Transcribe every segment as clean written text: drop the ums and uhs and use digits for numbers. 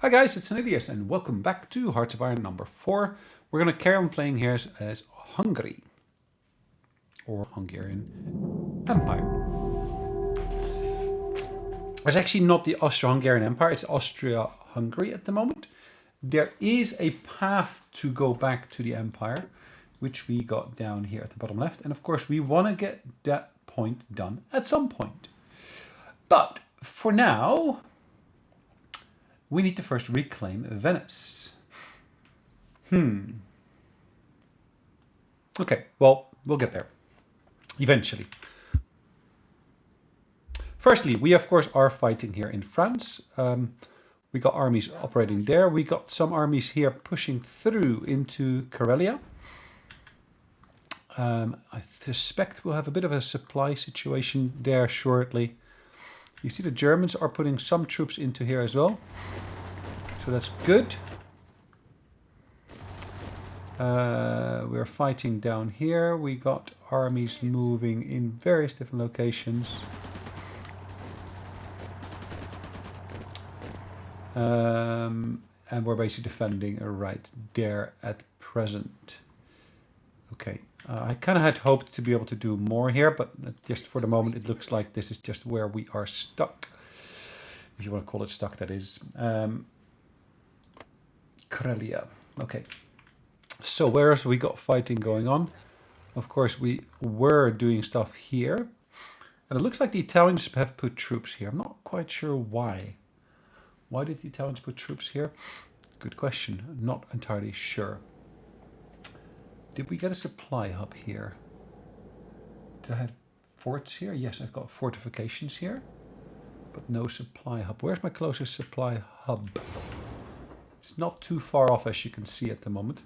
Hi guys, it's Sonelias and welcome back to Hearts of Iron number 4. We're going to carry on playing here as Hungary, or Hungarian Empire. It's actually not the Austro-Hungarian Empire, it's Austria-Hungary at the moment. There is a path to go back to the Empire, which we got down here at the bottom left. And of course we want to get that point done at some point. But for now, we need to first reclaim Venice. Okay, well, we'll get there. Eventually. Firstly, we of course are fighting here in France. We got armies operating there. We got some armies here pushing through into Karelia. I suspect we'll have a bit of a supply situation there shortly. You see the Germans are putting some troops into here as well. So that's good. We're fighting down here. We got armies moving in various different locations. And we're basically defending right there at present. Okay. I kind of had hoped to be able to do more here, but just for the moment it looks like this is just where we are stuck. If you want to call it stuck, that is. Karelia. Okay. So where else we got fighting going on? Of course we were doing stuff here. And it looks like the Italians have put troops here. I'm not quite sure why. Why did the Italians put troops here? Good question. Not entirely sure. Did we get a supply hub here? Did I have forts here? Yes, I've got fortifications here, but no supply hub. Where's my closest supply hub? It's not too far off, as you can see at the moment.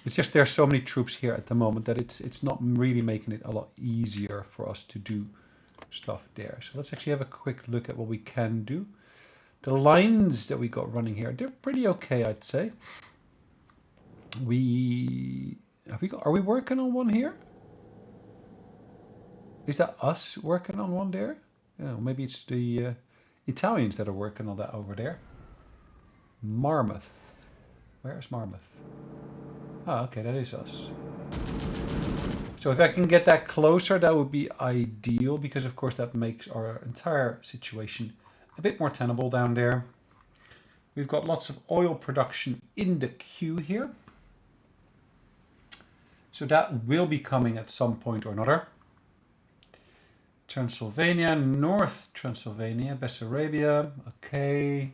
It's just there's so many troops here at the moment that it's not really making it a lot easier for us to do stuff there. So let's actually have a quick look at what we can do. The lines that we got running here, they're pretty okay, I'd say. Are we working on one here? Is that us working on one there? Yeah, maybe it's the Italians that are working on that over there. Marmouth. Where is Marmouth? Ah, okay, that is us. So if I can get that closer, that would be ideal, because of course that makes our entire situation a bit more tenable down there. We've got lots of oil production in the queue here. So that will be coming at some point or another. Transylvania, North Transylvania, Bessarabia, okay.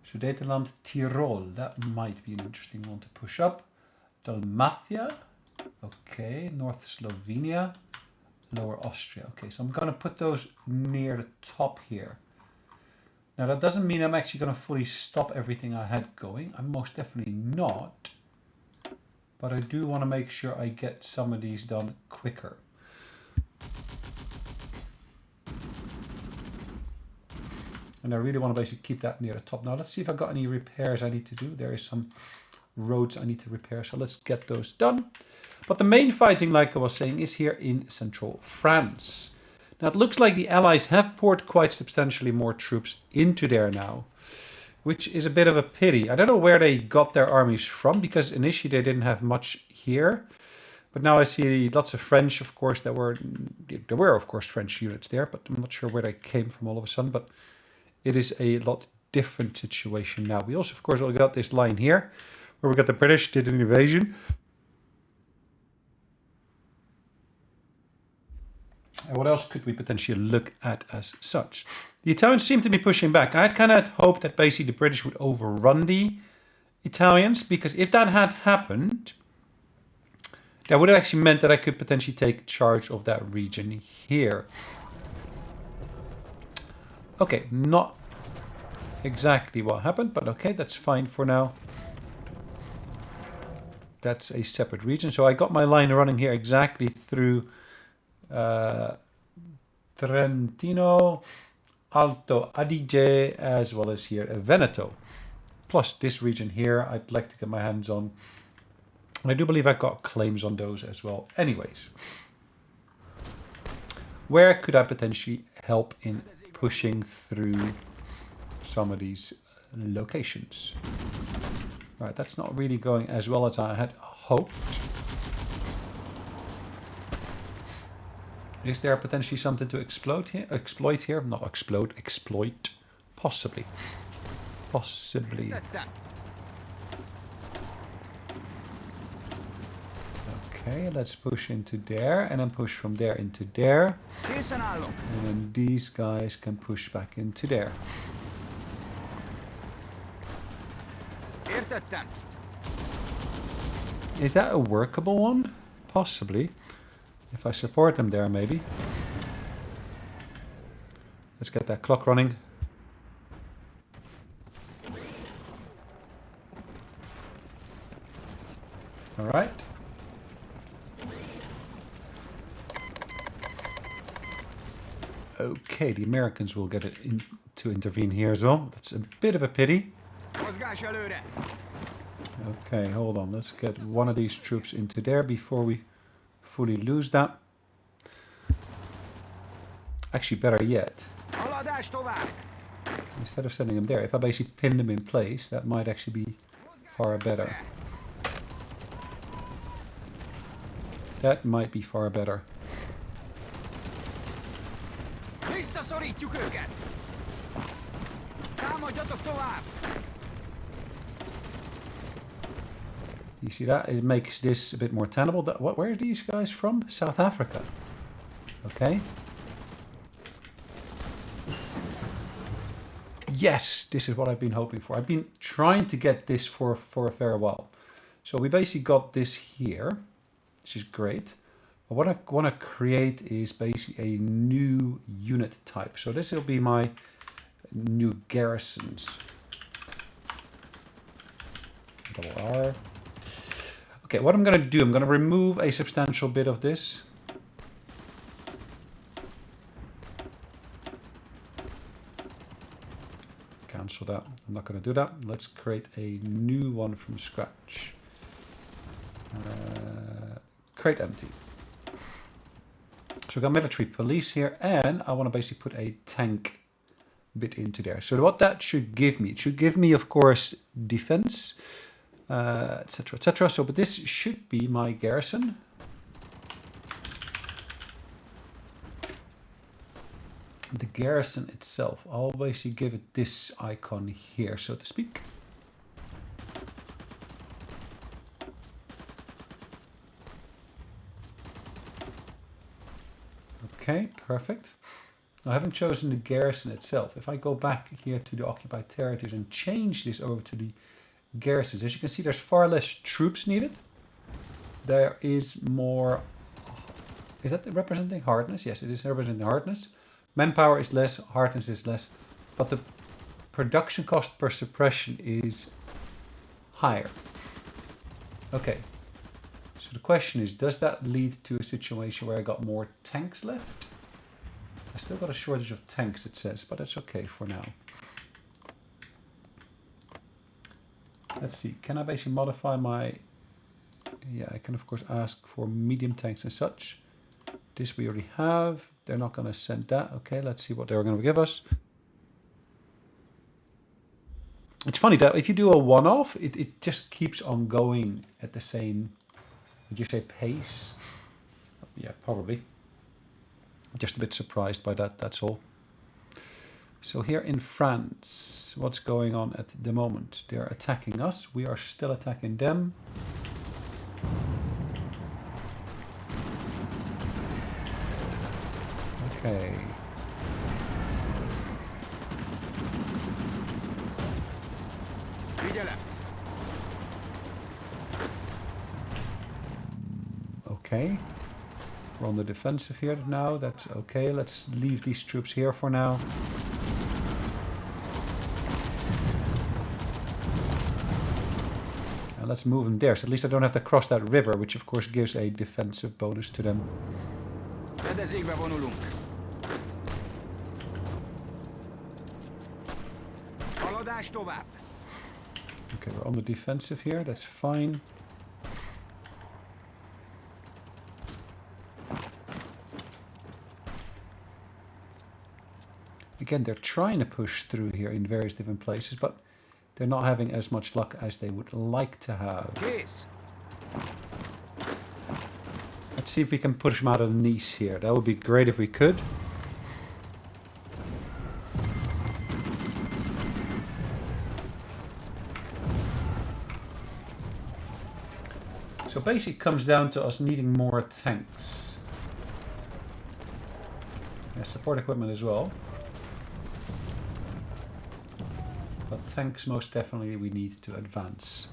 Sudetenland, Tyrol, that might be an interesting one to push up. Dalmatia, okay. North Slovenia, Lower Austria. Okay, so I'm going to put those near the top here. Now that doesn't mean I'm actually going to fully stop everything I had going. I'm most definitely not. But I do want to make sure I get some of these done quicker. And I really want to basically keep that near the top. Now let's see if I've got any repairs I need to do. There is some roads I need to repair, so let's get those done. But the main fighting, like I was saying, is here in central France. Now it looks like the Allies have poured quite substantially more troops into there now, which is a bit of a pity. I don't know where they got their armies from, because initially they didn't have much here. But now I see lots of French, of course, there were of course French units there, but I'm not sure where they came from all of a sudden. But it is a lot different situation now. We also, of course, got this line here, where we got the British did an invasion. And what else could we potentially look at as such? The Italians seem to be pushing back. I had kind of hoped that basically the British would overrun the Italians, because if that had happened, that would have actually meant that I could potentially take charge of that region here. Okay, not exactly what happened, but okay, that's fine for now. That's a separate region. So I got my line running here exactly through Trentino, Alto Adige, as well as here Veneto. Plus this region here, I'd like to get my hands on. I do believe I've got claims on those as well. Anyways, where could I potentially help in pushing through some of these locations. Right, that's not really going as well as I had hoped. Is there potentially something to exploit here? Not explode, exploit. Possibly. Possibly. Okay, let's push into there and then push from there into there. And then these guys can push back into there. Is that a workable one? Possibly. If I support them there, maybe. Let's get that clock running. All right. Okay, the Americans will get it to intervene here as well. That's a bit of a pity. Okay, hold on. Let's get one of these troops into there before we fully lose that. Actually, better yet, instead of sending them there, if I basically pin them in place, that might actually be far better. That might be far better. You see that? It makes this a bit more tenable. Where are these guys from? South Africa. Okay. Yes, this is what I've been hoping for. I've been trying to get this for a fair while. So we basically got this here, which is great. But what I want to create is basically a new unit type. So this will be my new garrisons. Double R. Okay, what I'm going to do, I'm going to remove a substantial bit of this. Cancel that. I'm not going to do that. Let's create a new one from scratch. Create empty. So we've got military police here, and I want to basically put a tank bit into there. So what that should give me, it should give me, of course, defense, etc., etc. So, but this should be my garrison. The garrison itself, I'll basically give it this icon here, so to speak. Okay, perfect. I haven't chosen the garrison itself. If I go back here to the occupied territories and change this over to the garrisons, as you can see, there's far less troops needed. There is more... Is that representing hardness? Yes, it is representing hardness. Manpower is less, hardness is less, but the production cost per suppression is higher. Okay. So the question is, does that lead to a situation where I got more tanks left? I still got a shortage of tanks, it says, but that's okay for now. Let's see, can I basically modify my... Yeah, I can of course ask for medium tanks and such. This we already have. They're not going to send that. Okay, let's see what they're going to give us. It's funny that if you do a one-off, it just keeps on going at the same... Would you say pace? Yeah, probably. Just a bit surprised by that, that's all. So here in France, what's going on at the moment? They're attacking us. We are still attacking them. Okay. Okay. We're on the defensive here now. That's okay. Let's leave these troops here for now. And let's move them there. So at least I don't have to cross that river, which of course gives a defensive bonus to them. Okay, we're on the defensive here. That's fine. Again, they're trying to push through here in various different places, but they're not having as much luck as they would like to have. Kész. Let's see if we can push them out of Nice here. That would be great if we could. So basically it comes down to us needing more tanks. And support equipment as well. But tanks most definitely we need to advance.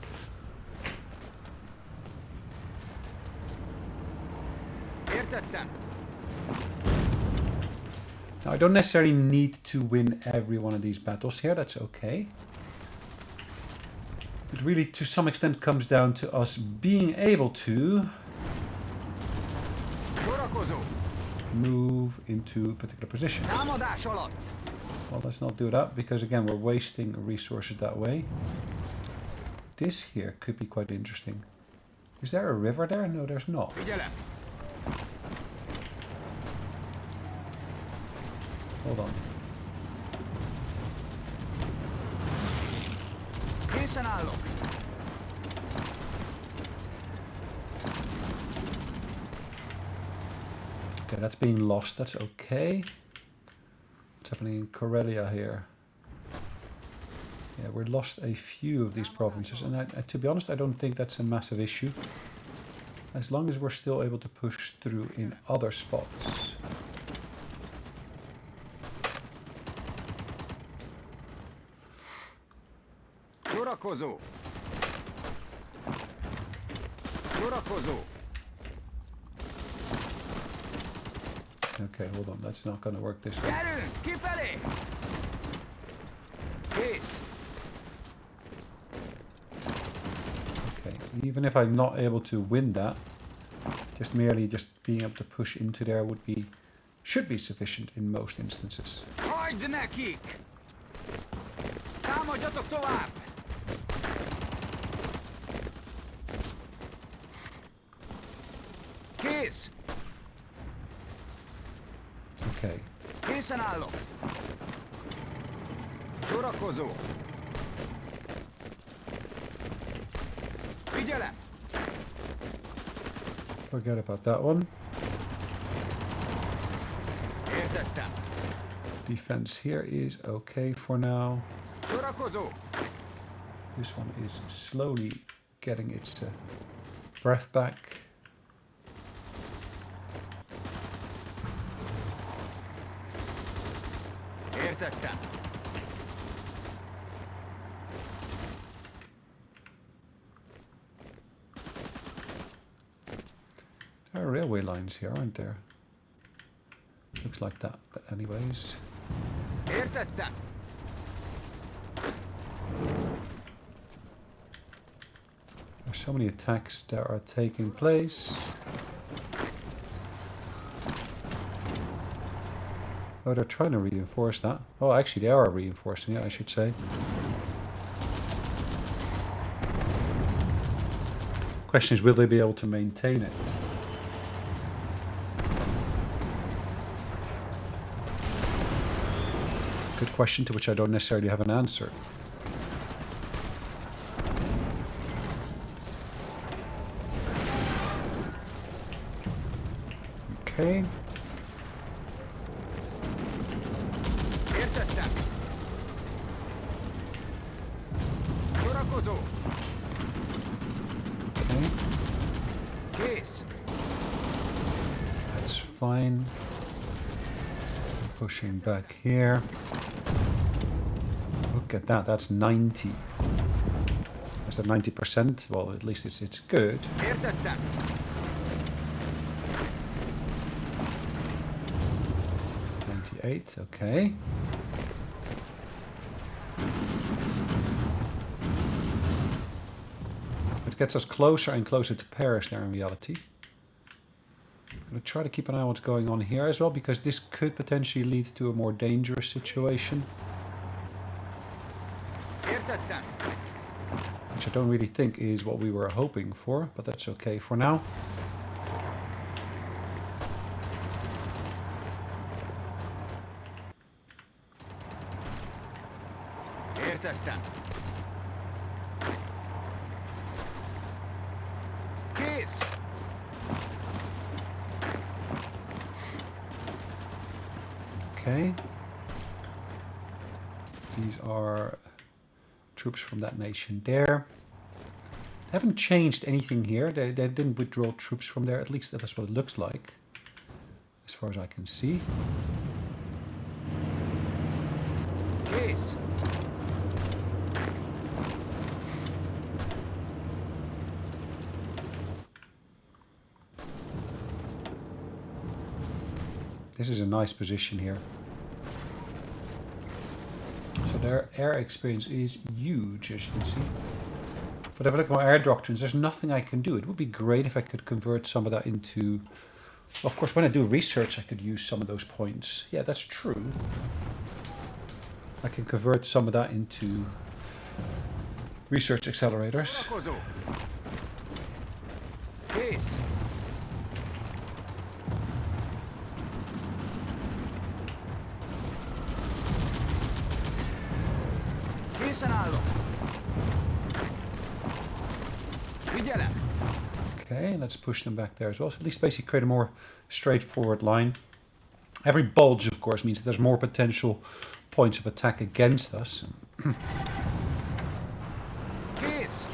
Now I don't necessarily need to win every one of these battles here, that's okay. It really to some extent comes down to us being able to move into particular positions. Well, let's not do that because again we're wasting resources that way. This here could be quite interesting. Is there a river there? No, there's not. Hold on. Okay, that's being lost. That's okay. What's happening in Karelia here? Yeah, we lost a few of these provinces, and to be honest, I don't think that's a massive issue. As long as we're still able to push through in other spots. Okay, hold on, that's not going to work this way. Okay, even if I'm not able to win that, just merely being able to push into there should be sufficient in most instances. Okay. Készen állok. Sorakozó. Figyelem. Forget about that one. Értettem. Defense here is okay for now. Sorakozó. This one is slowly getting its breath back. Értettem. There are railway lines here, aren't there? Looks like that, but anyways. Értettem. There's so many attacks that are taking place. Oh, they're trying to reinforce that. Oh, actually, they are reinforcing it, I should say. Question is, will they be able to maintain it? Good question to which I don't necessarily have an answer. Okay. That's fine. Pushing back here. Look at that, that's 90. Is that 90%? Well, at least it's good. 98, okay. It gets us closer and closer to Paris there in reality. I'm going to try to keep an eye on what's going on here as well, because this could potentially lead to a more dangerous situation. Which I don't really think is what we were hoping for, but that's okay for now. Kész! Okay. These are troops from that nation there. They haven't changed anything here. They didn't withdraw troops from there. At least that's what it looks like, as far as I can see. Kész! This is a nice position here. So their air experience is huge, as you can see. But if I look at my air doctrines, there's nothing I can do. It would be great if I could convert some of that into... Of course, when I do research, I could use some of those points. Yeah, that's true. I can convert some of that into research accelerators. Szórakozó! Kész! Készen állok! Figyelem! Okay, let's push them back there as well. So at least basically create a more straightforward line. Every bulge, of course, means that there's more potential points of attack against us. Kész!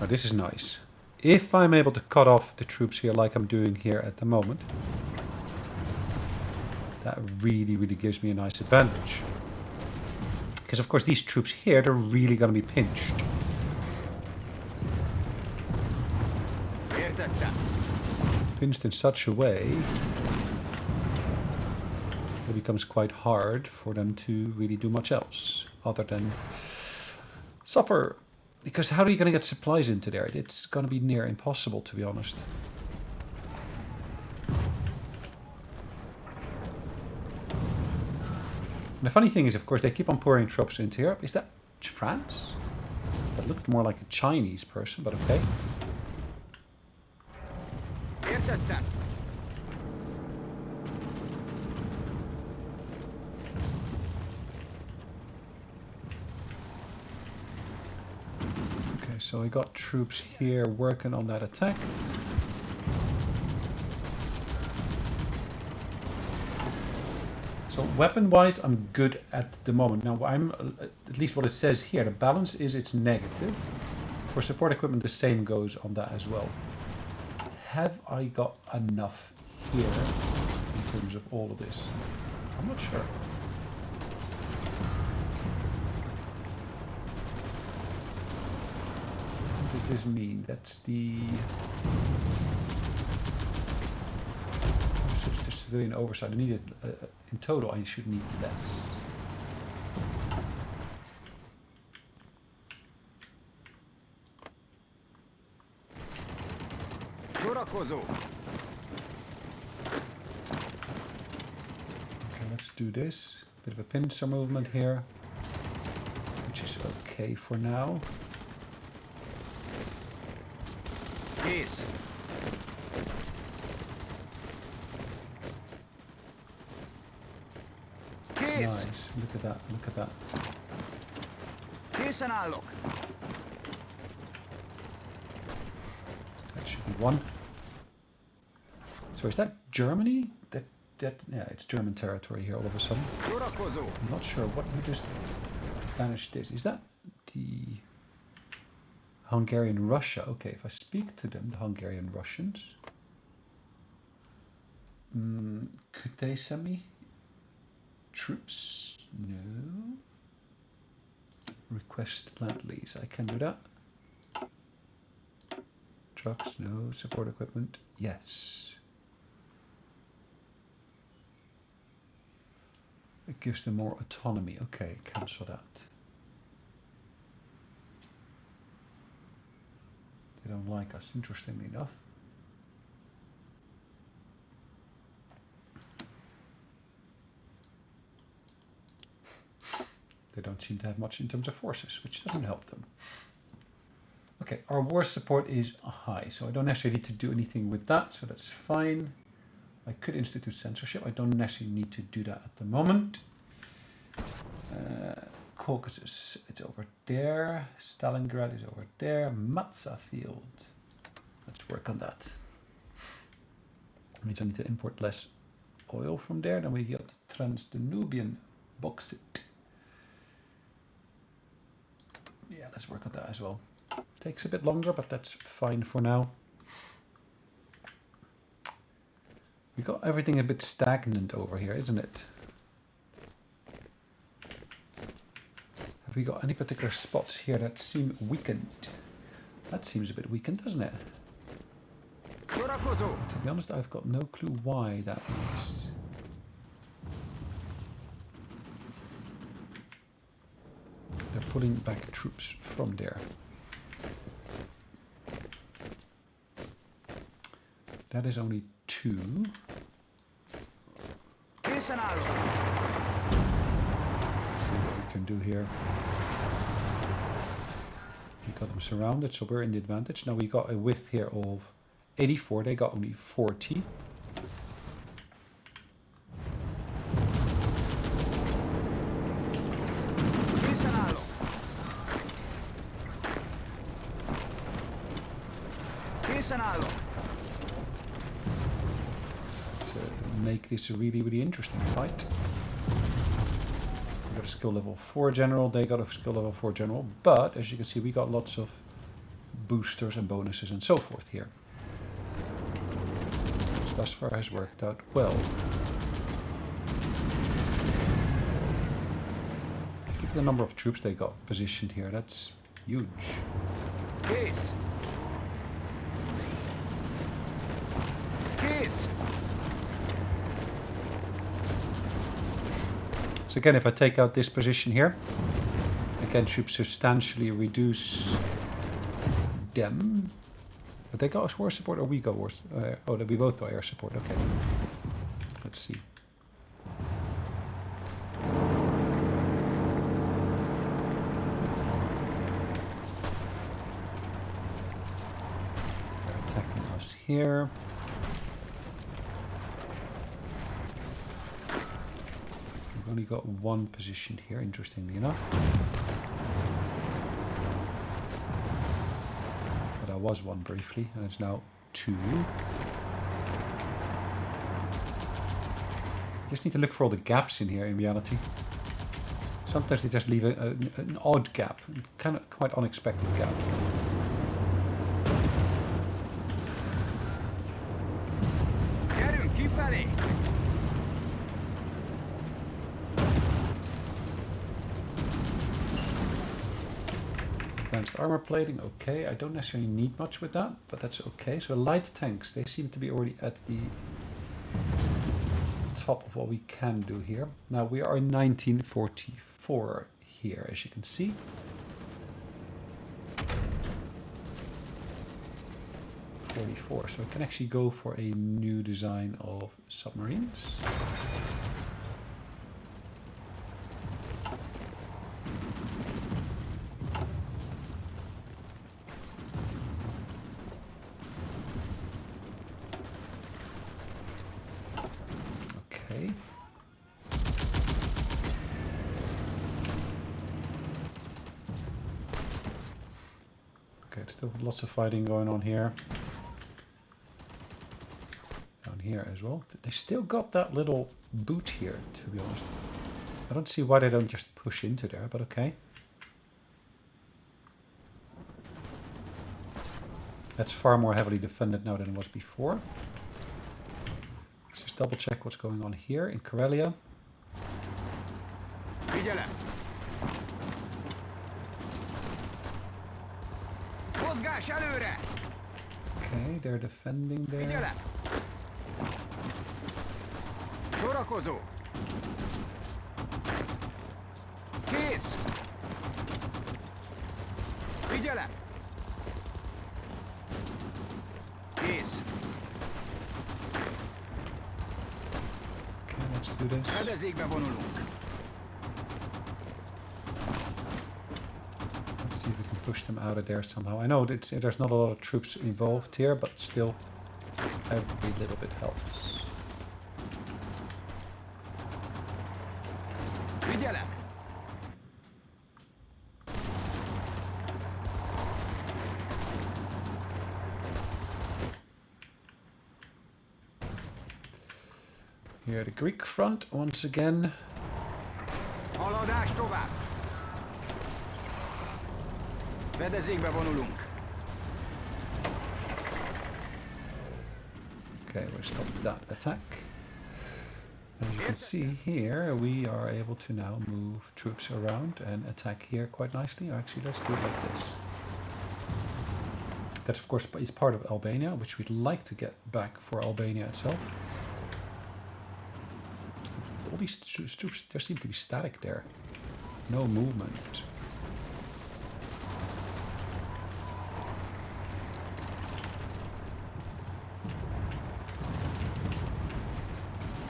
Oh, this is nice. If I'm able to cut off the troops here like I'm doing here at the moment, that really, really gives me a nice advantage. Because, of course, these troops here, they're really going to be pinched. Értettem! Pinched in such a way that it becomes quite hard for them to really do much else other than suffer. Because how are you going to get supplies into there? It's going to be near impossible, to be honest. And the funny thing is, of course, they keep on pouring troops into here. Is that France? That looked more like a Chinese person, but okay. Értettem! Okay, so we got troops here working on that attack. So weapon-wise, I'm good at the moment. Now, I'm at least what it says here, the balance is it's negative. For support equipment, the same goes on that as well. Have I got enough here in terms of all of this? I'm not sure. What does this mean? That's the... Such the civilian oversight. I needed, in total, I should need less. Szórakozó! Okay, let's do this. Bit of a pincer movement here, which is okay for now. Kész! Kész! Nice. Look at that. Look at that. Készen állok! That should be one. So is that Germany? That yeah, it's German territory here all of a sudden. Szórakozó! I'm not sure what we just vanished this. Is that the Hungarian Russia? Okay, if I speak to them, the Hungarian Russians, could they send me troops? No. Request land lease. I can do that. Trucks, no. Support equipment, yes. It gives them more autonomy. Okay, cancel that. They don't like us, interestingly enough. They don't seem to have much in terms of forces, which doesn't help them. Okay, our war support is high, so I don't necessarily need to do anything with that, so that's fine. I could institute censorship. I don't necessarily need to do that at the moment. Caucasus, it's over there. Stalingrad is over there. Matza field. Let's work on that. Means I need to import less oil from there. Then we get Trans-Danubian bauxite. Yeah, let's work on that as well. Takes a bit longer, but that's fine for now. We got everything a bit stagnant over here, isn't it? Have we got any particular spots here that seem weakened? That seems a bit weakened, doesn't it? To be honest, I've got no clue why that is. They're pulling back troops from there. That is only 2. Let's see what we can do here. We got them surrounded, so we're in the advantage. Now we got a width here of 84, they got only 40. Let's make this a really, really interesting fight. We got a skill level 4 general, they got a skill level 4 general, but as you can see we got lots of boosters and bonuses and so forth here. Thus far has worked out well. Look at the number of troops they got positioned here. That's huge. Peace. Peace. So again, if I take out this position here, I can substantially reduce them. But they got war support or we got war support? Oh, we both got air support. Okay. Let's see. They're attacking us here. We've only got one positioned here, interestingly enough. Was one briefly, and it's now 2. Just need to look for all the gaps in here in reality. Sometimes they just leave an odd gap, kind of quite unexpected gap. Advanced armor plating, okay. I don't necessarily need much with that, but that's okay. So light tanks, they seem to be already at the top of what we can do here. Now we are in 1944 here, as you can see. '44, so I can actually go for a new design of submarines. Still lots of fighting going on here. Down here as well. They still got that little boot here, to be honest. I don't see why they don't just push into there, but okay. That's far more heavily defended now than it was before. Let's just double check what's going on here in Karelia. Okay, they're defending there. Sorakozó. Kész. Figyelem. Kész. Okay, let's do this. Fedezékbe vonulunk. Push them out of there somehow. I know there's not a lot of troops involved here, but still every little bit helps. Here the Greek front once again. Haladás tovább! Fedezékbe vonulunk. Okay, we'll stop that attack. As you can see here, we are able to now move troops around and attack here quite nicely. Actually, let's do it like this. That, of course, is part of Albania, which we'd like to get back for Albania itself. All these troops, there seem to be static there. No movement.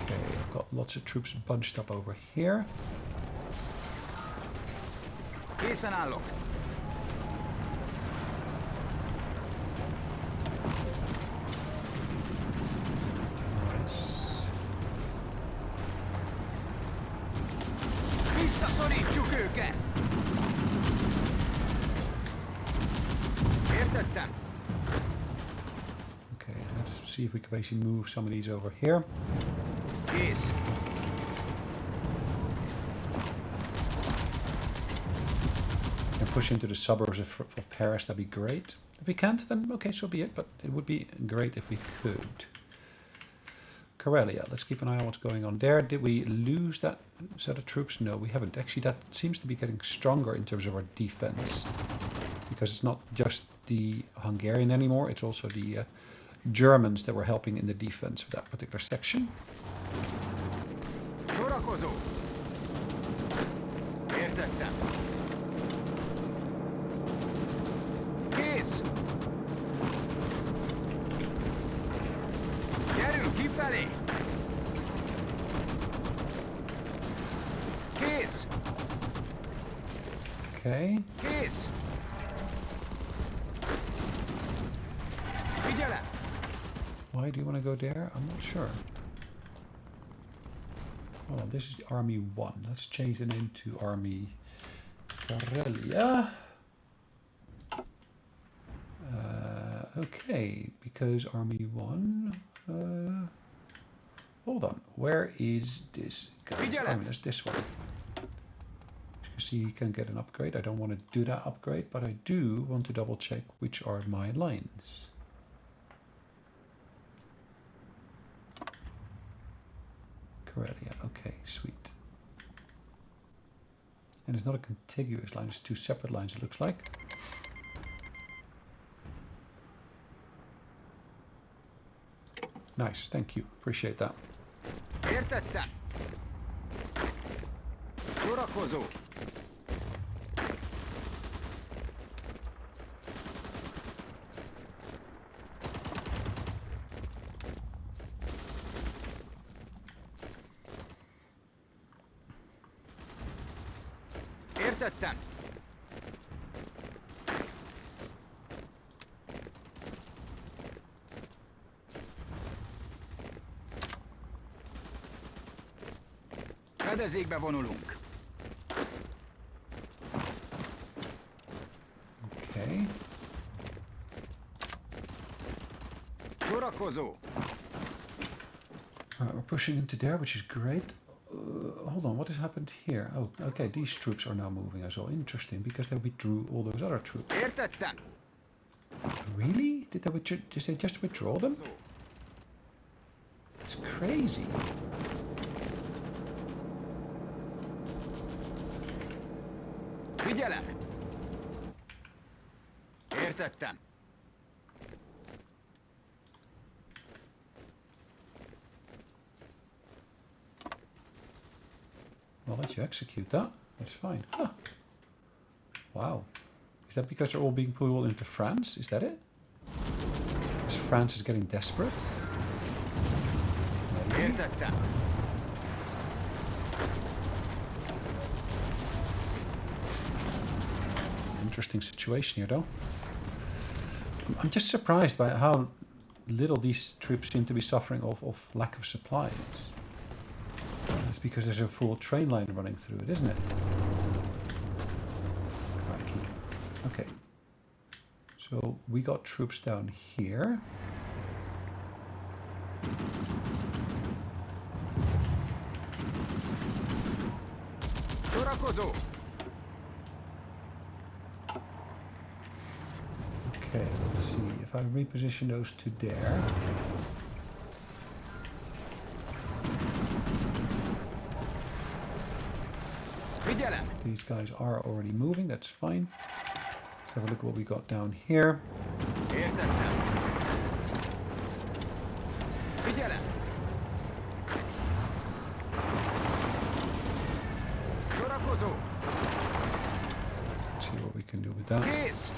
Okay, I've got lots of troops bunched up over here. Készen állok. Nice. Visszaszorítjuk őket! Értettem. Okay, let's see if we can basically move some of these over here. Kész. And push into the suburbs of Paris, that'd be great. If we can't, then okay, so be it, but it would be great if we could. Karelia, let's keep an eye on what's going on there. Did we lose that set of troops? No, we haven't. Actually, that seems to be getting stronger in terms of our defense. Because it's not just the Hungarian anymore, it's also the Germans that were helping in the defense of that particular section. Sorakozó. Értettem. Kész. Gyerünk kifelé. Kész. Okay. Kész. Figyelem. Why do you want to go there? I'm not sure. Oh, this is the Army 1. Let's change the name to Army Karelia. Okay, because Army 1... hold on, where is this guy's army? That's this one. As you can see, you can get an upgrade. I don't want to do that upgrade, but I do want to double check which are my lines. Karelia, okay, sweet. And it's not a contiguous line, it's two separate lines, it looks like. Nice, thank you, appreciate that. Értettem. Sorakozó. Értettem. Fedezékbe vonulunk. Okay. Sorakozó. Alright, we're pushing into there, which is great. Hold on, what has happened here? Oh, okay, these troops are now moving as well. Interesting, because they withdrew all those other troops. Értettem. Really? Did they just withdraw them? It's crazy. Figyelem. Értettem. I'll let you execute that. That's fine. Huh. Wow. Is that because they're all being pulled into France? Is that it? Because France is getting desperate? Maybe. Értettem. Interesting situation here, though. I'm just surprised by how little these troops seem to be suffering of lack of supplies. It's because there's a full train line running through it, isn't it? Crikey. Okay. So we got troops down here. Csatlakozó! Okay, let's see. If I reposition those to there. Figyelem! These guys are already moving, that's fine. Let's have a look at what we got down here. Értettem! Figyelem! Sorakozó! Let's see what we can do with that. Kész!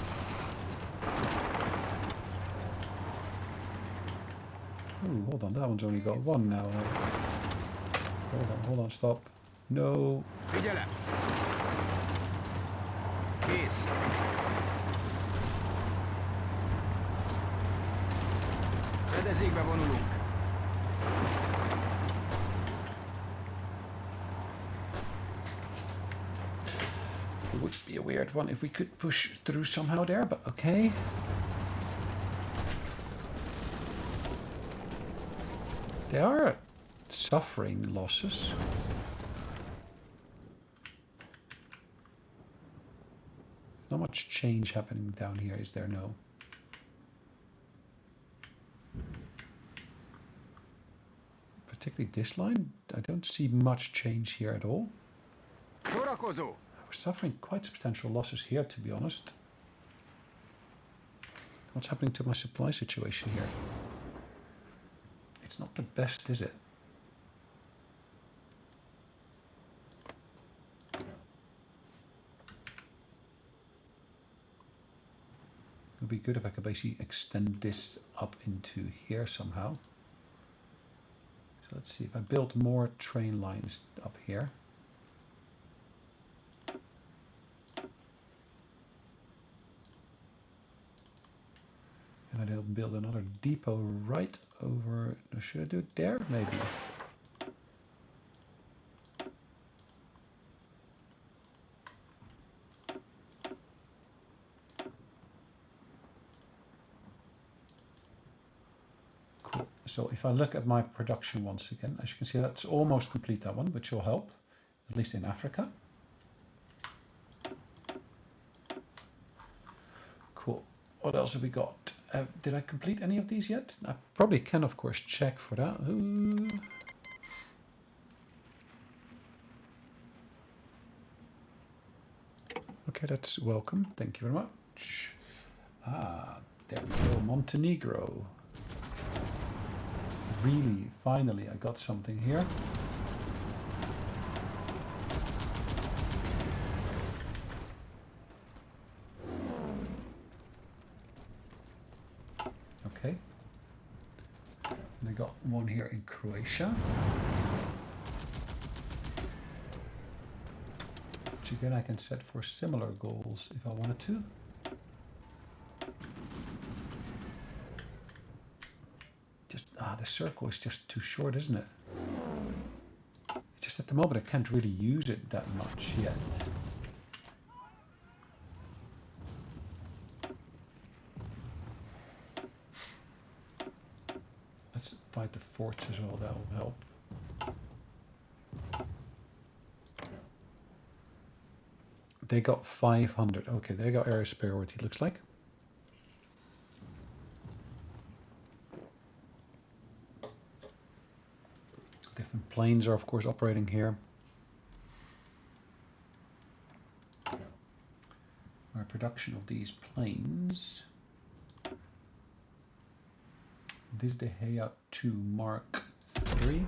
Ooh, hold on, that one's only got one now. Hold on, stop. No. Figyelem! Kész! Fedezékbe vonulunk! It would be a weird one if we could push through somehow there, but okay. They are suffering losses. Not much change happening down here, is there? No. Particularly this line, I don't see much change here at all. Sorakozó! We're suffering quite substantial losses here, to be honest. What's happening to my supply situation here? It's not the best, is it? It would be good if I could basically extend this up into here somehow. So let's see if I build more train lines up here. And I will build another depot right over, should I do it there? Maybe. Cool. So if I look at my production once again, as you can see, that's almost complete, that one, which will help, at least in Africa. Cool. What else have we got? Did I complete any of these yet? I probably can, of course, check for that. Okay, that's welcome. Thank you very much. Ah, there we go. Montenegro. Really, finally, I got something here. Okay. And I got one here in Croatia. Which again I can set for similar goals if I wanted to. The circle is just too short, isn't it? It's just at the moment I can't really use it that much yet. Let's fight the forts as well, that will help. They got 500. Okay, they got area superiority, looks like. Different planes are, of course, operating here. Our production of these planes. This is the HOI4 Mark III.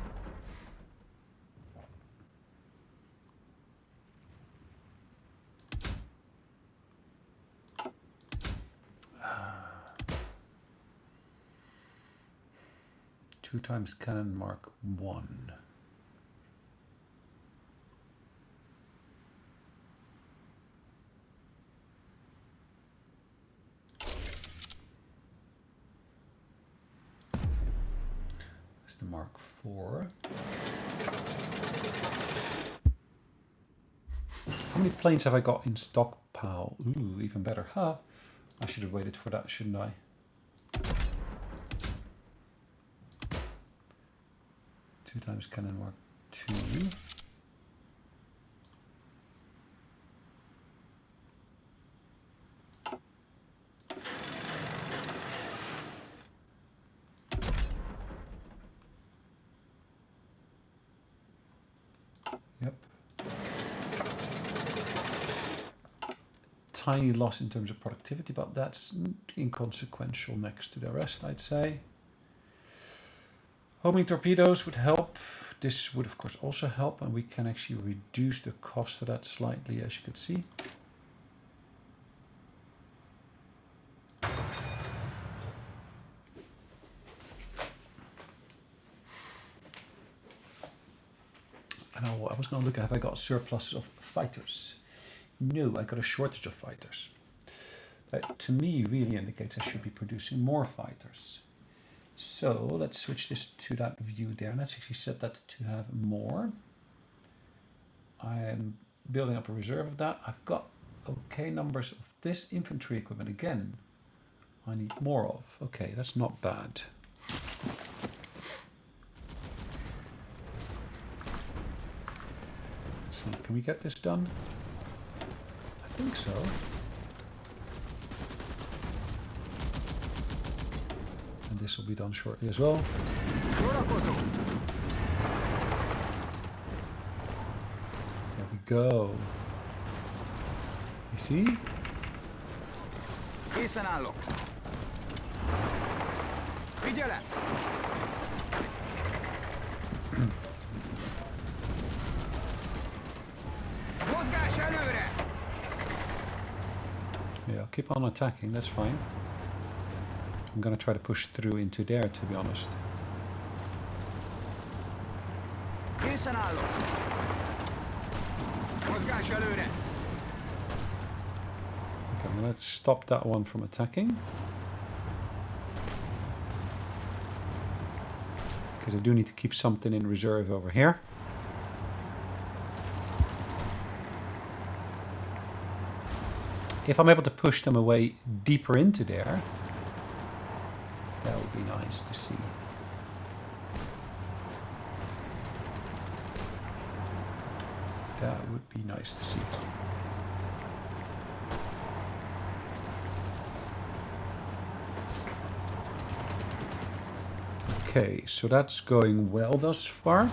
Two times cannon Mark I. That's the Mark IV. How many planes have I got in stockpile? Ooh, even better. Huh? I should have waited for that, shouldn't I? Two times cannon Mark II. tiny loss in terms of productivity, but that's inconsequential next to the rest, I'd say. Homing torpedoes would help. This would, of course, also help, and we can actually reduce the cost of that slightly, as you can see. And I was going to look at have I got surplus of fighters. No, I got a shortage of fighters. That to me really indicates I should be producing more fighters. So let's switch this to that view there. And let's actually set that to have more. I am building up a reserve of that. I've got okay numbers of this infantry equipment again. I need more of. Okay, that's not bad. So can we get this done? I think so. And this will be done shortly as well. There we go. You see? Készen állok. Figyelem! Mozgás előre! Yeah, I'll keep on attacking, that's fine. I'm gonna try to push through into there, to be honest. Készen állok. Mozgás előre! Okay, I'm gonna stop that one from attacking. Because I do need to keep something in reserve over here. If I'm able to push them away deeper into there, that would be nice to see. That would be nice to see. Okay, so that's going well thus far.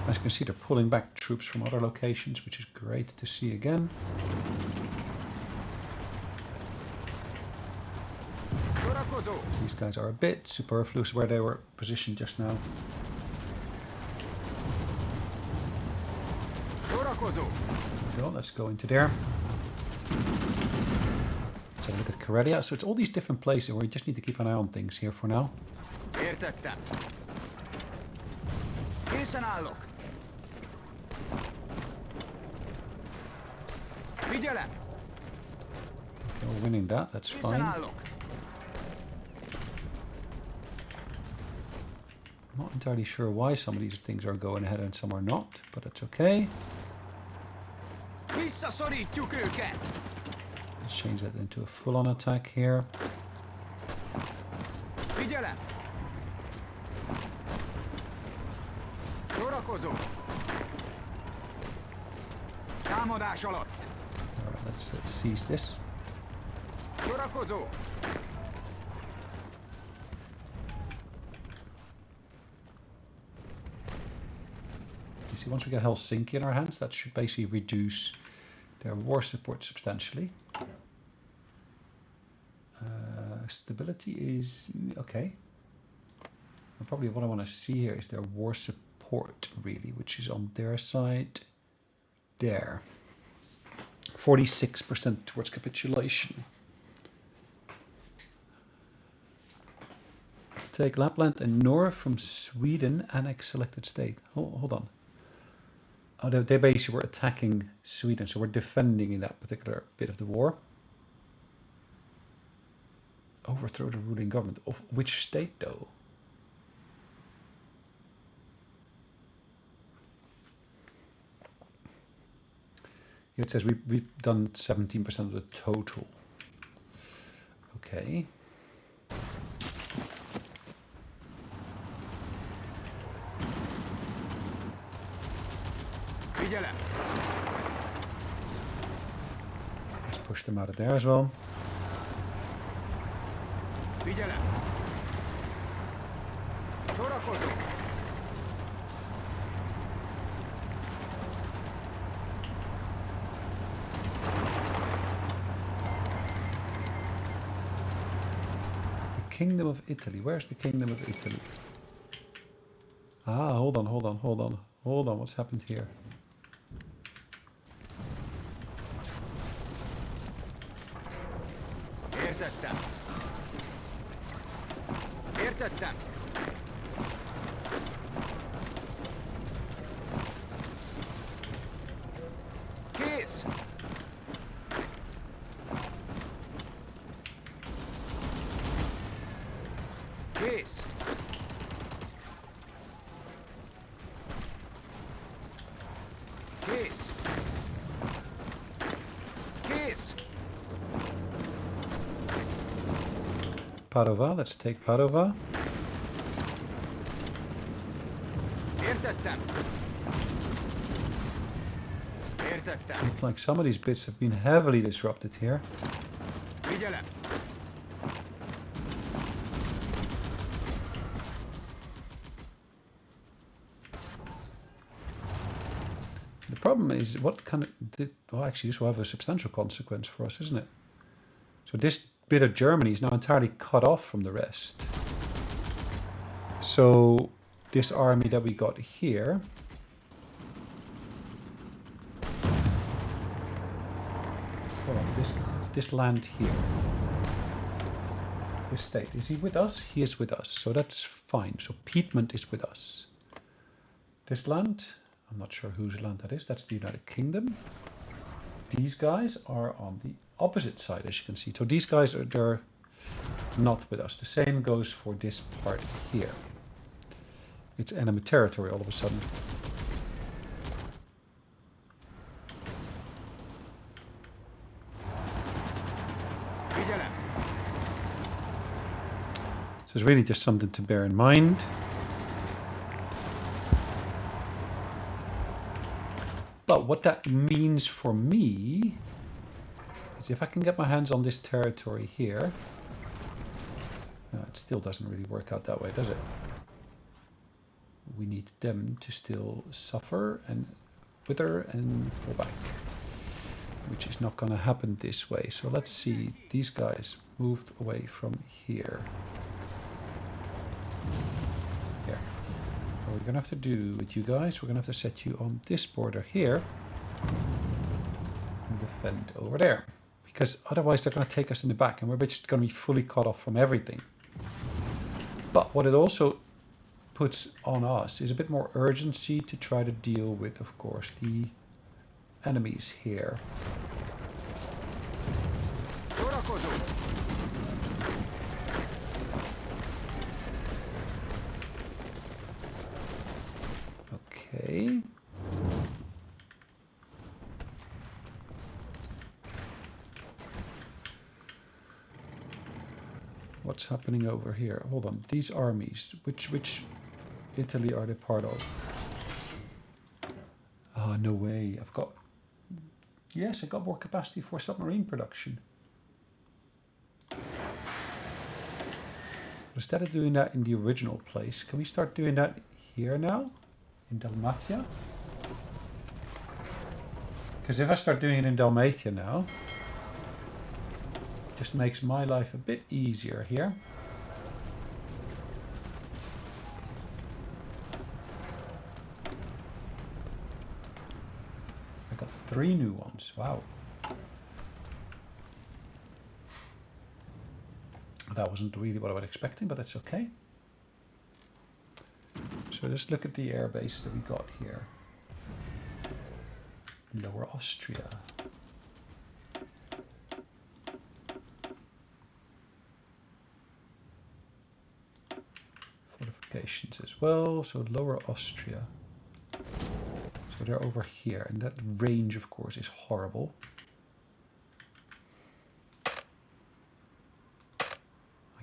As you can see, they're pulling back troops from other locations, which is great to see again. These guys are a bit superfluous where they were positioned just now. Well, let's go into there. Let's have a look at Karelia. So it's all these different places where we just need to keep an eye on things here for now. Értettem. Készen állok. Figyelem! Okay, we're winning that, that's Készen fine. állok. I'm not entirely sure why some of these things are going ahead and some are not, but that's okay. Visszaszorítjuk őket! Let's change that into a full-on attack here. Figyelem! Sorakozó! Támadás alatt! Alright, let's seize this. Sorakozó! You see, once we get Helsinki in our hands, that should basically reduce their war support substantially. Stability is okay. And probably what I want to see here is their war support, really, which is on their side there. 46% towards capitulation. Take Lapland and north from Sweden, annex selected state. Hold on. Oh, they basically were attacking Sweden, so we're defending in that particular bit of the war. Overthrow the ruling government. Of which state, though? Here it says we've done 17% of the total. Okay. Figyelem! Let's push them out of there as well. Figyelem! Sorakozó! Kingdom of Italy. Where's the Kingdom of Italy? Ah, hold on. What's happened here? Értettem. Értettem. Kész. Kész. Kész. Kész. Padova, let's take Padova. Értettem. Értettem. Looks like some of these bits have been heavily disrupted here. Figyelem. The problem is, what kind of... well, actually, this will have a substantial consequence for us, isn't it? So this bit of Germany is now entirely cut off from the rest. So this army that we got here... hold on, this land here. This state, is he with us? He is with us, so that's fine. So Piedmont is with us. This land... I'm not sure whose land that is. That's the United Kingdom. These guys are on the opposite side, as you can see. So these guys they're not with us. The same goes for this part here. It's enemy territory all of a sudden. Figyelem. So it's really just something to bear in mind. But what that means for me is if I can get my hands on this territory here, it still doesn't really work out that way, does it? We need them to still suffer and wither and fall back, which is not going to happen this way. So let's see, these guys moved away from here. Here. What we're going to have to do with you guys, we're going to have to set you on this border here and defend over there, because otherwise they're going to take us in the back and we're just going to be fully cut off from everything. But what it also puts on us is a bit more urgency to try to deal with, of course, the enemies here. Okay. What's happening over here? Hold on. These armies, which Italy are they part of? Ah, no way. I've got more capacity for submarine production. Instead of doing that in the original place, can we start doing that here now? In Dalmatia? Because if I start doing it in Dalmatia now, it just makes my life a bit easier here. I got 3 new ones, wow. That wasn't really what I was expecting, but that's okay. So let's look at the air base that we got here. Lower Austria. Fortifications as well, so Lower Austria. So they're over here, and that range, of course, is horrible.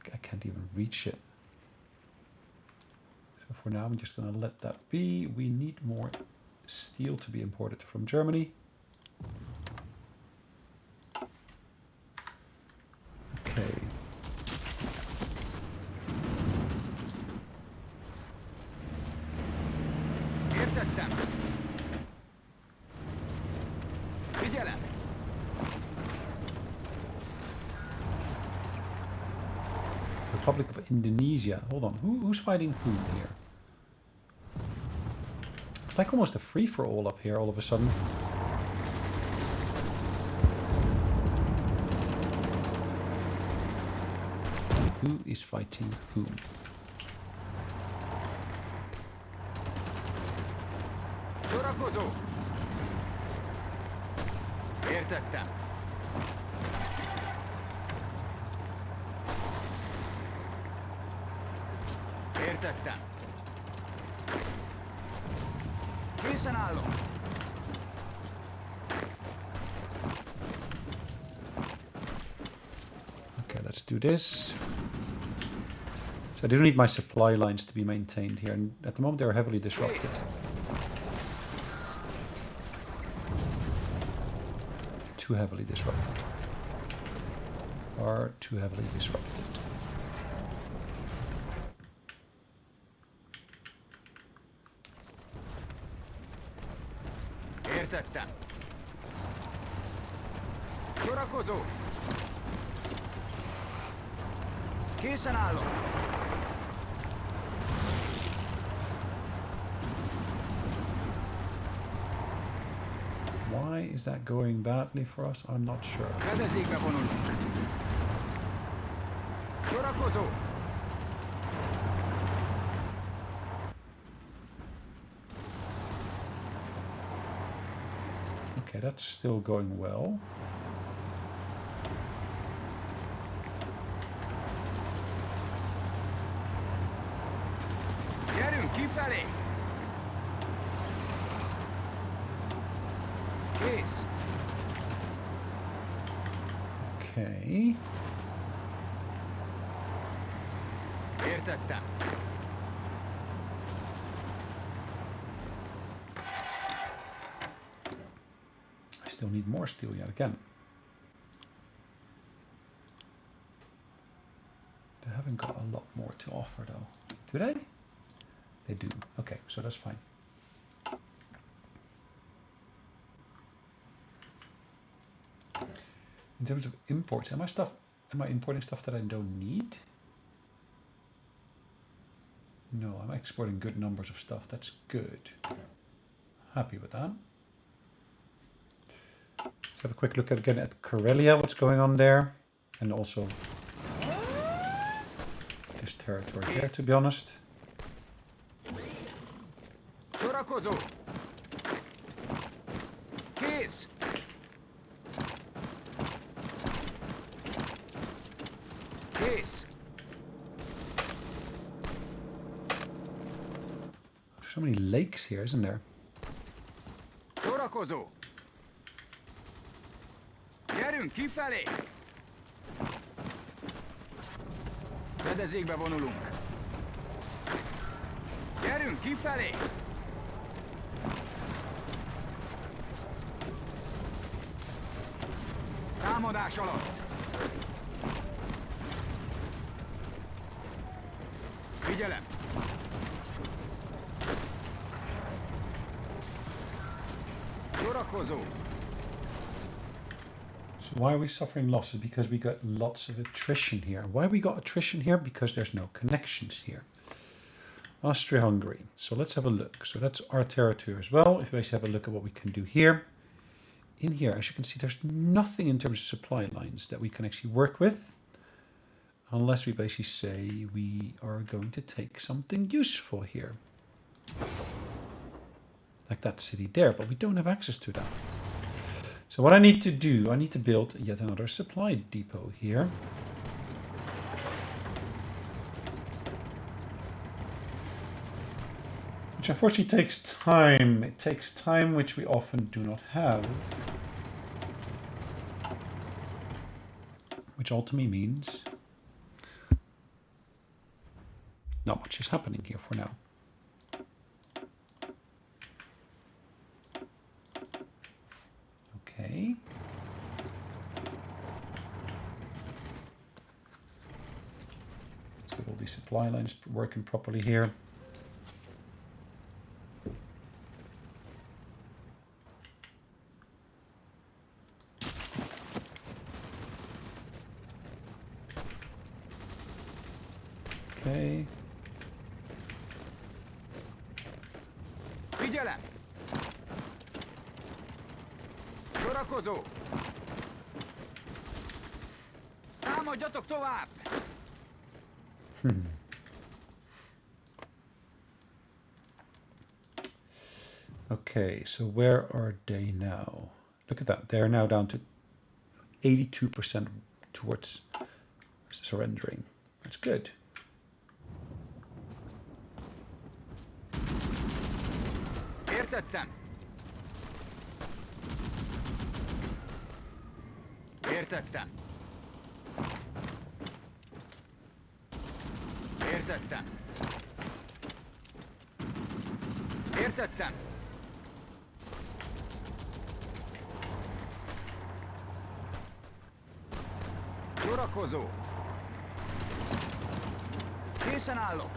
I can't even reach it. So for now, I'm just going to let that be. We need more steel to be imported from Germany. Okay. Értettem. Figyelem. Republic of Indonesia. Hold on, who's fighting who here? It's like almost a free-for-all up here all of a sudden. Who is fighting whom? Sorakozó! Értettem. Értettem. Készen állok. Okay, let's do this. So I do need my supply lines to be maintained here, and at the moment they're heavily disrupted. Too heavily disrupted. Are too heavily disrupted. Értettem. Sorakozó! Készen állok. Why is that going badly for us? I'm not sure. Fedezékbe vonulunk. Sorakozó! Okay, that's still going well. Gyerünk kifelé! Kész! Okay. Értettem. I still need more steel yet again. They haven't got a lot more to offer though. Do they? They do. Okay, so that's fine. In terms of imports, am I importing stuff that I don't need? No, I'm exporting good numbers of stuff. That's good. Happy with that. Let's have a quick look again at Karelia, what's going on there. And also this territory here, to be honest. Sorakozó! Kész! Kész! There's so many lakes here, isn't there? Sorakozó! Gyerünk kifelé! Fedezékbe vonulunk. Gyerünk kifelé! Támadás alatt! Figyelem! Sorakozó! So why are we suffering losses? Because we got lots of attrition here. Why we got attrition here? Because there's no connections here. Austria-Hungary. So let's have a look. So that's our territory as well. If we have a look at what we can do here. In here, as you can see, there's nothing in terms of supply lines that we can actually work with. Unless we basically say we are going to take something useful here. Like that city there, but we don't have access to that. So what I need to do, I need to build yet another supply depot here. Which unfortunately takes time. It takes time which we often do not have. Which ultimately means not much is happening here for now. Okay. Let's get all these supply lines working properly here. Sorakozó! Támadjatok tovább! Okay, so where are they now? Look at that. They're now down to 82% towards surrendering. That's good. Értettem! Értettem! Értettem! Értettem! Sorakozó! Készen állok!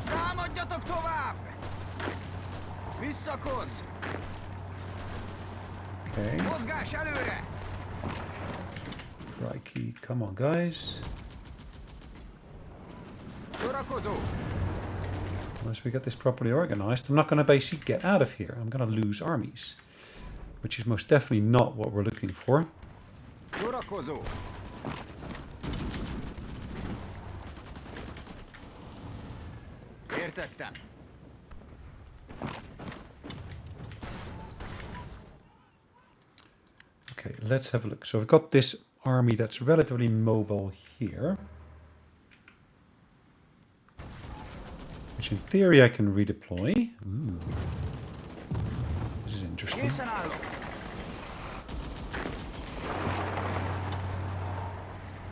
Támadjatok tovább! Visszakozz! Okay. Mozgás előre! Crikey. Come on, guys. Sorakozó! Once we get this properly organized, I'm not going to basically get out of here. I'm going to lose armies, which is most definitely not what we're looking for. Sorakozó! Értettem! Okay, let's have a look. So we've got this army that's relatively mobile here, which in theory I can redeploy. Ooh. This is interesting. Készen állok!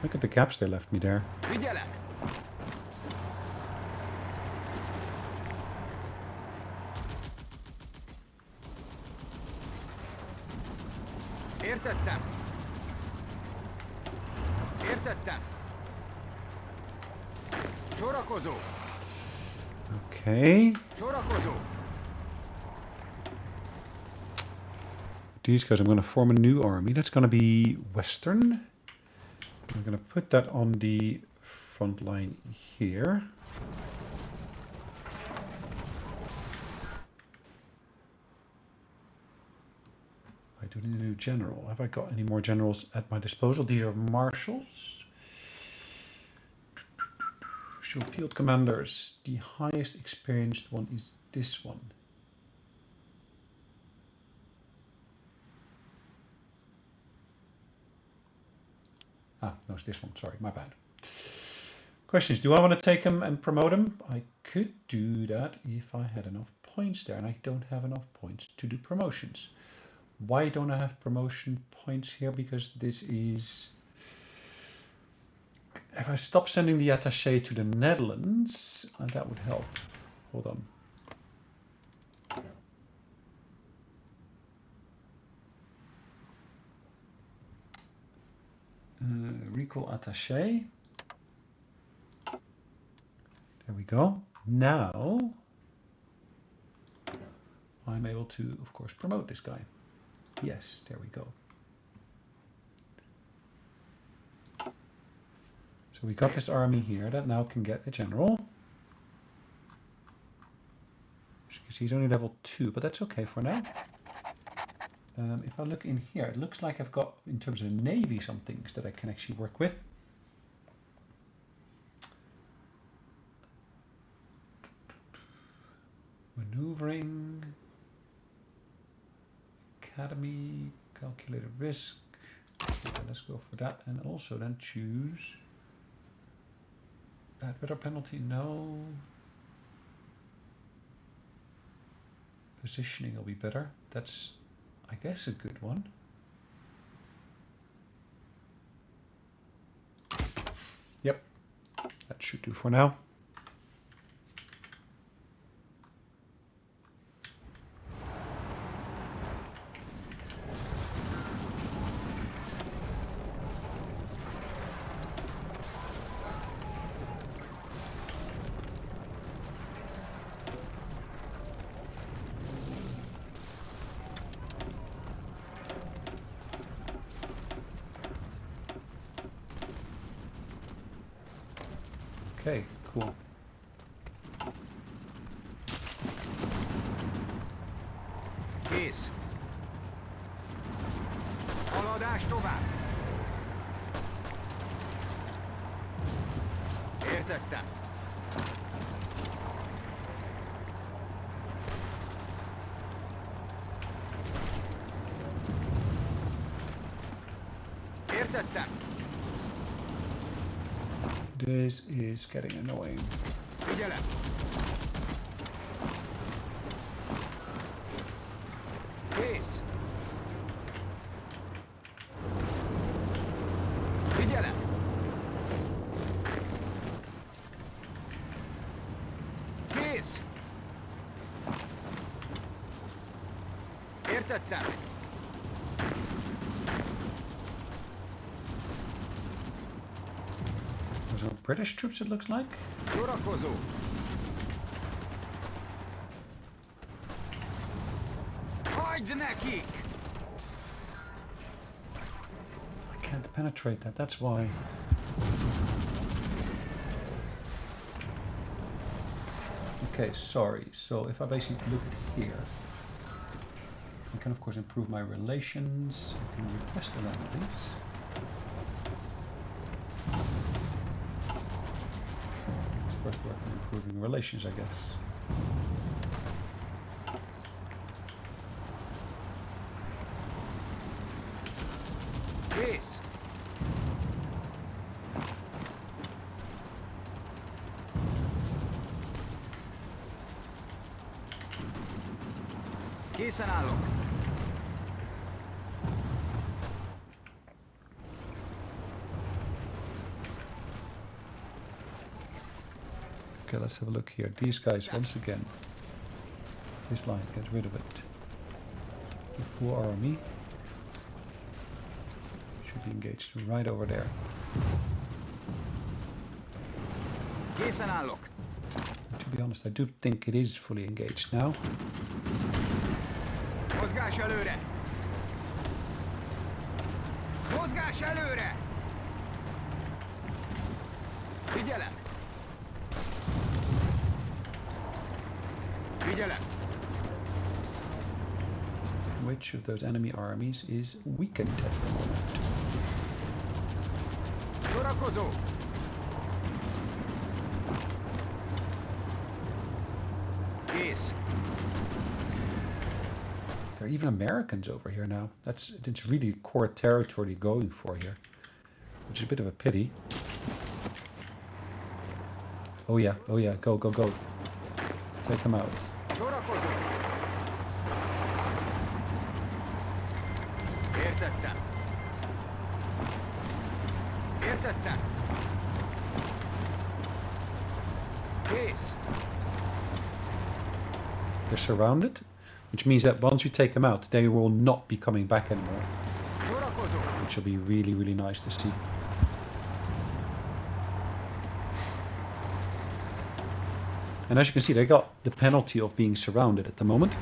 Look at the gaps they left me there. Figyelem! Értettem! Értettem! Sorakozó! Okay. Sorakozó! These guys, I'm going to form a new army. That's going to be Western. I'm going to put that on the front line here. I do need a new general. Have I got any more generals at my disposal? These are marshals. Show field commanders. The highest experienced one is this one. Ah, no, it's this one. Sorry, my bad. Question is, do I want to take him and promote him? I could do that if I had enough points there, and I don't have enough points to do promotions. Why don't I have promotion points here? Because this is... If I stop sending the attaché to the Netherlands, that would help. Hold on. Recall attaché. There we go. Now I'm able to, of course, promote this guy. Yes, there we go. So we got this army here that now can get a general. Because he's only level 2, but that's okay for now. If I look in here, it looks like I've got, in terms of navy, some things that I can actually work with. Maneuvering, academy, calculated risk. Okay, let's go for that, and also then choose bad weather penalty. No. Positioning will be better. That's, I guess, a good one. Yep, that should do for now. Okay, cool. Kész. Haladás tovább. Értettem. Értettem. This is getting annoying. Figyelem. Kész. Figyelem. Kész. Értettem. Those are British troops, it looks like. Sorakozó. Hagyd nekik! I can't penetrate that, that's why. Okay, sorry. So if I basically look at here, I can of course improve my relations. I can request the remedies. It's first work on improving relations, I guess. Kész. Készen állok. Okay, let's have a look here. These guys, once again, this line, get rid of it. The full army should be engaged right over there. Készen állok. To be honest, I do think it is fully engaged now. Mozgás előre. Mozgás előre. Figyelem. Figyelem. Which of those enemy armies is weakened at the moment? Sorakozó. Kész. There are even Americans over here now. It's really core territory going for here, which is a bit of a pity. Oh yeah, go, go, go. Take them out. Sorakozó. Értettem. Értettem. Kész. They're surrounded, which means that once you take them out, they will not be coming back anymore, Sorakozó. which will be really, really nice to see. And as you can see, they got the penalty of being surrounded at the moment.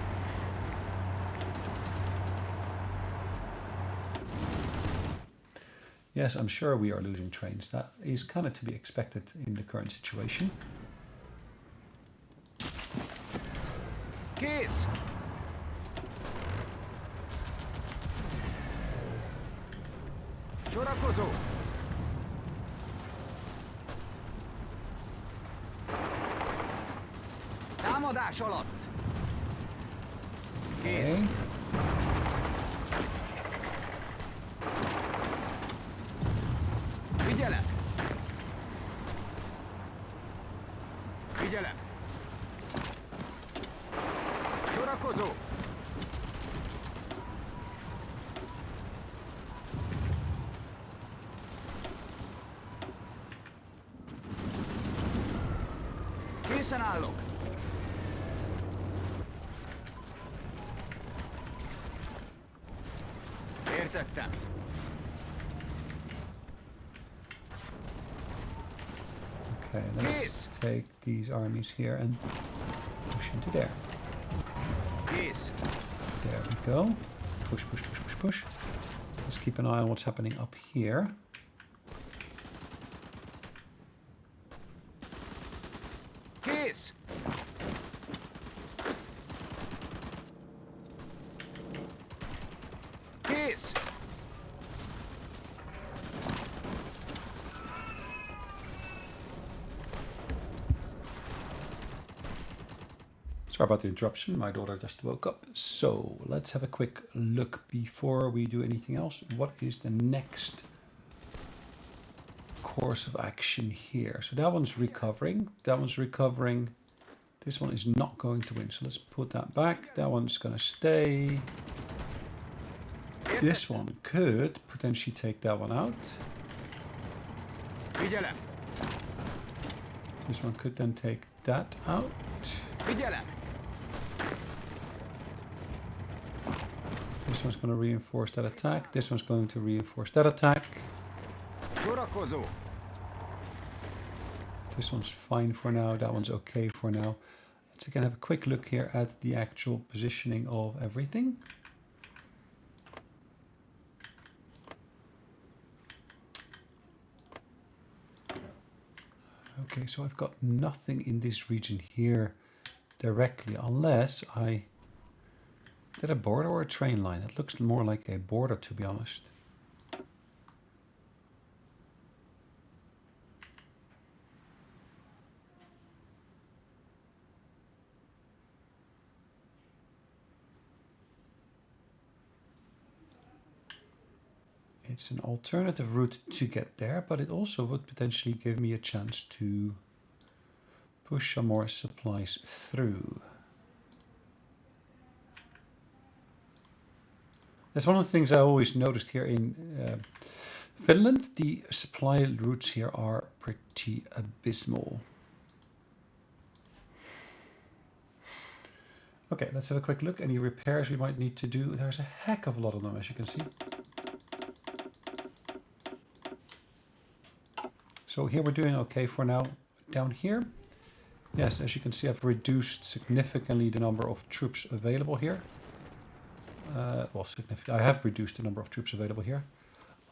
Yes, I'm sure we are losing trains. That is kind of to be expected in the current situation. Kész. Sorakozó. Támadás alatt. Kész. Okay. Figyelem. Figyelem. Sorakozó. Készen állok. Értettem. Okay, let's take these armies here and push into there. Kész. There we go. Push, push, push, push, push. Let's keep an eye on what's happening up here. Kész. Kész! Sorry about the interruption, my daughter just woke up. So let's have a quick look before we do anything else. What is the next course of action here? So that one's recovering, that one's recovering. This one is not going to win, so let's put that back. That one's gonna stay. This one could potentially take that one out. Figyelem! This one could then take that out. Figyelem! This one's going to reinforce that attack. This one's going to reinforce that attack. Sorakozó! This one's fine for now. That one's okay for now. Let's again have a quick look here at the actual positioning of everything. Okay, so I've got nothing in this region here directly, unless I... Is that a border or a train line? It looks more like a border, to be honest. It's an alternative route to get there, but it also would potentially give me a chance to push some more supplies through. That's one of the things I always noticed here in Finland. The supply routes here are pretty abysmal. Okay, let's have a quick look. Any repairs we might need to do? There's a heck of a lot of them, as you can see. So here we're doing okay for now. Down here, yes, as you can see, I've reduced significantly the number of troops available here. Well, significant. I have reduced the number of troops available here.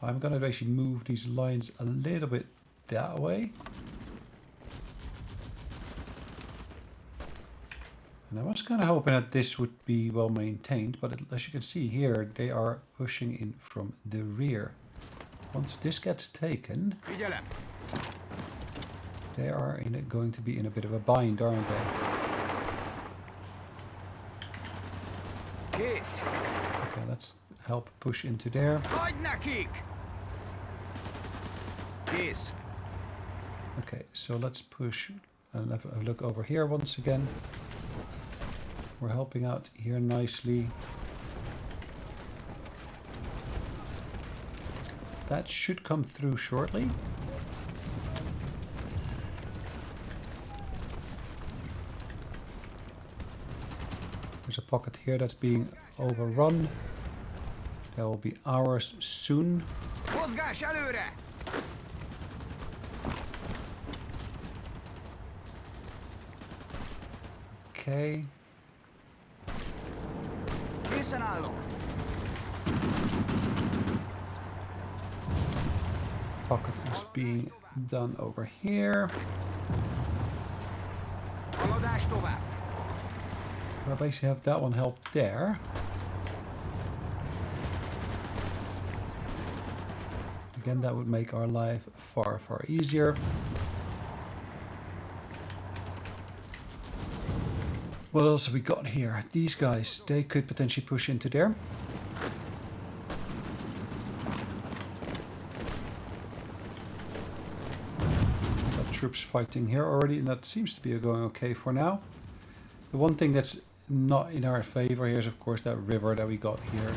I'm going to actually move these lines a little bit that way. And I was kind of hoping that this would be well maintained, but as you can see here, they are pushing in from the rear. Once this gets taken, Figyelem! they are going to be in a bit of a bind, aren't they? Kész! Okay, let's help push into there. Hagyd nekik! Kész! Okay, so let's push and have a look over here once again. We're helping out here nicely. That should come through shortly. There's a pocket here that's being overrun. That will be ours soon. Mozgás előre! Okay. Készen állok! Pocket is being done over here. Haladás tovább! I basically have that one helped there. Again, that would make our life far, far easier. What else have we got here? These guys, they could potentially push into there. We got troops fighting here already, and that seems to be going okay for now. The one thing that's not in our favor here is, of course, that river that we got here.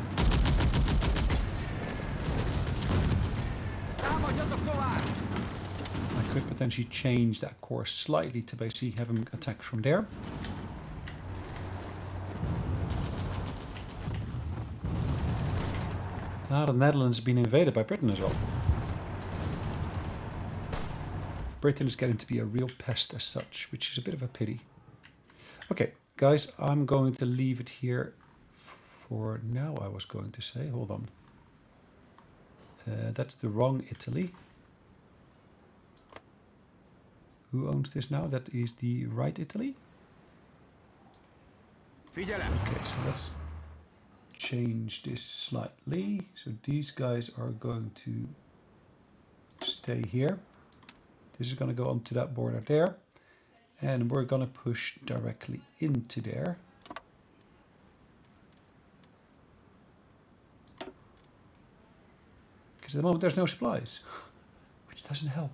I could potentially change that course slightly to basically have him attack from there. Now the Netherlands has been invaded by Britain as well. Britain is getting to be a real pest as such, which is a bit of a pity. Okay, guys, I'm going to leave it here for now, I was going to say. Hold on. That's the wrong Italy. Who owns this now? That is the right Italy. Figyelem! Okay, so let's change this slightly. So these guys are going to stay here. This is going to go onto that border there. And we're going to push directly into there. Because at the moment there's no supplies, which doesn't help.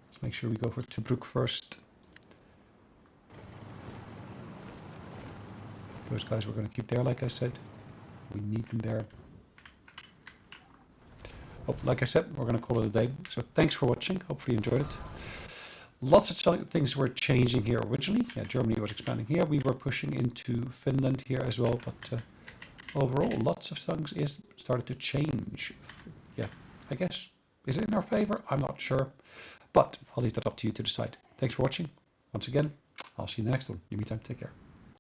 Let's make sure we go for Tobruk first. Those guys we're going to keep there, like I said. We need them there. Oh, like I said, we're going to call it a day. So thanks for watching. Hopefully you enjoyed it. Lots of things were changing here originally. Yeah, Germany was expanding here. We were pushing into Finland here as well. But overall, lots of things started to change. Yeah, I guess. Is it in our favor? I'm not sure. But I'll leave that up to you to decide. Thanks for watching. Once again, I'll see you in the next one. In the meantime, take care.